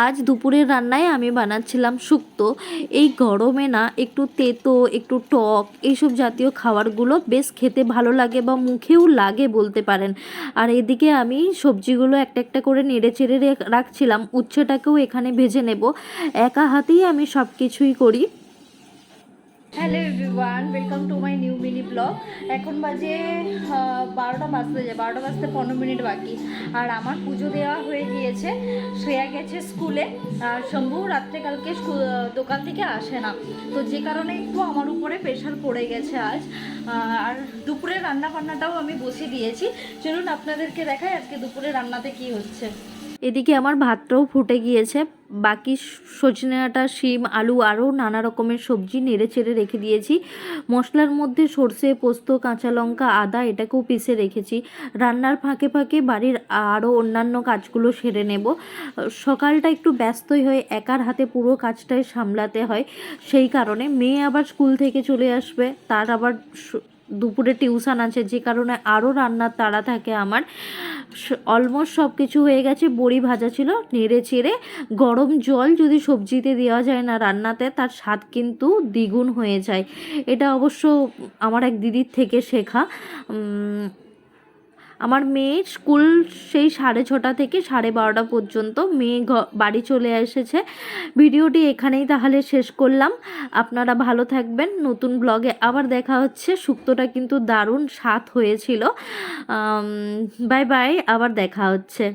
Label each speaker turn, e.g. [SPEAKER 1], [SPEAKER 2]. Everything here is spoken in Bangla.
[SPEAKER 1] আজ দুপুরের রান্নায় আমি বানাচ্ছিলাম শুক্তো। এই গরমে না একটু তেতো একটু টক এইসব জাতীয় খাবারগুলো বেশ খেতে ভালো লাগে বা মুখেও লাগে বলতে পারেন। আর এদিকে আমি সবজিগুলো একটা একটা করে নেড়ে চেড়ে রাখছিলাম, উচ্ছেটাকেও এখানে ভেজে নেব। একা হাতেই আমি সব কিছুই করি। Hello everyone, welcome to my new mini blog. এখন বাজে 12টা বাজতে যায়, 12টা বাজতে 15 মিনিট বাকি। আর আমার পুজো দেওয়া হয়ে গিয়েছে, শ্রেয়া গেছে স্কুলে, আর শম্ভু রাত্রে কালকে দোকান থেকে আসে না, তো যে কারণে একটু আমার উপরে প্রেশার পড়ে গেছে আজ। আর দুপুরে রান্না বান্নাটাও আমি বসিয়ে দিয়েছি। চলুন আপনাদেরকে দেখাই আজকে দুপুরে রান্নাতে কি হচ্ছে। এদিকে আমার ভাতটাও ফুটে গিয়েছে, বাকি সজনে ডাঁটা, শিম, আলু আরও নানা রকমের সবজি নেড়ে চেড়ে রেখে দিয়েছি। মশলার মধ্যে সর্ষে, পোস্ত, কাঁচা লঙ্কা, আদা এটাকেও পিষে রেখেছি। রান্নার ফাঁকে ফাঁকে বাড়ির আরও অন্যান্য কাজগুলো সেরে নেব। সকালটা একটু ব্যস্তই হয়ে একার হাতে পুরো কাজটাই সামলাতে হয়, সেই কারণে মেয়ে আবার স্কুল থেকে চলে আসবে, তার আবার দুপুরে টিউশন আছে, যে কারণে আরও রান্নার তাড়া থাকে আমার। অলমোস্ট সব কিছু হয়ে গেছে। বড়ি ভাজা ছিল, নেড়ে চেড়ে গরম জল যদি সবজিতে দেওয়া যায় না রান্নাতে, তার স্বাদ কিন্তু দ্বিগুণ হয়ে যায়। এটা অবশ্য আমার এক দিদির থেকে শেখা। আমার মেয়ের স্কুল সেই 6:30 থেকে 12:30 পর্যন্ত। মেয়ে বাড়ি চলে এসেছে। ভিডিওটি এখানেই তাহলে শেষ করলাম। আপনারা ভালো থাকবেন, নতুন ব্লগে আবার দেখা হচ্ছে। শুক্তোটা কিন্তু দারুণ স্বাদ হয়েছিল। বাই বাই, আবার দেখা হচ্ছে।